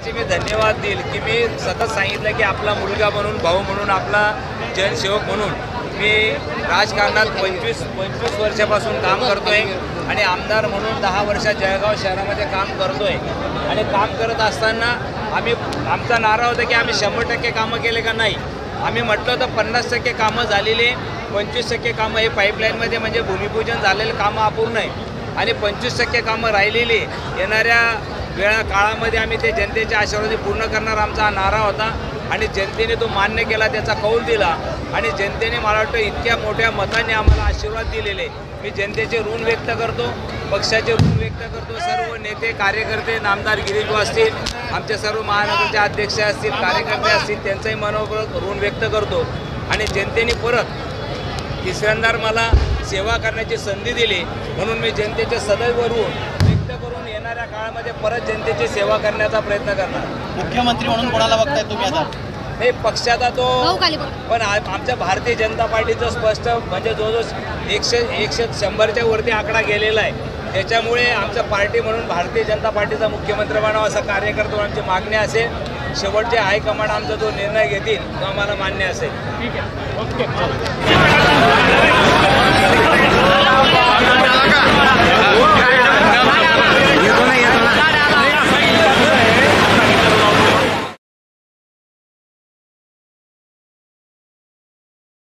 जनतेचे मी धन्यवाद देईल की मी सतत सांगितलं की आपला मुलगा म्हणून, भाऊ म्हणून, आपला जनसेवक म्हणून मी राजकारणात 25 वर्षापासून काम करतोय आणि आमदार म्हणून 10 वर्षात जळगाव शहरामध्ये काम करतोय। आणि काम करत असताना आमचा नारा होता की आम्ही 100% कामं केले का नाही। आम्ही म्हटलं होतं 50% कामं झालेले, 25% कामं हे पाईपलाईनमध्ये म्हणजे भूमिपूजन झालेलं कामं अपूर्ण आहे आणि 25% कामं राहिलेली येणाऱ्या काळामध्ये आम्ही ते जनतेच्या आशीर्वादी पूर्ण करणार आमचा नारा होता। आणि जनतेने तो मान्य केला, त्याचा कौल दिला आणि जनतेने मला वाटतं इतक्या मोठ्या मताने आम्हाला आशीर्वाद दिलेले। मी जनतेचे ऋण व्यक्त करतो, पक्षाचे ऋण व्यक्त करतो, सर्व नेते कार्यकर्ते, नामदार गिरीश असतील, आमचे सर्व महानगरचे अध्यक्ष असतील, कार्यकर्ते असतील, त्यांचंही मनोबल ऋण व्यक्त करतो। आणि जनतेने परत तिसऱ्यांदा मला सेवा करण्याची संधी दिली म्हणून मी जनतेचे सदैव ऋण व्यक्त करून येणाऱ्या काळामध्ये परत जनतेची सेवा करण्याचा प्रयत्न करणार। मुख्यमंत्री म्हणून कोणाला बघताय तुम्ही आता? नाही, पक्षाचा तो पण आमच्या भारतीय जनता पार्टीचं स्पष्ट म्हणजे जो 100च्या वरती आकडा गेलेला आहे, त्याच्यामुळे आमच्या पार्टी म्हणून भारतीय जनता पार्टीचा मुख्यमंत्री बनावा असं कार्यकर्ता आमची मागणी असेल। शेवटचे हायकमांड आमचा जो निर्णय घेतील तो आम्हाला मान्य असेल। ठीक आहे, ओके।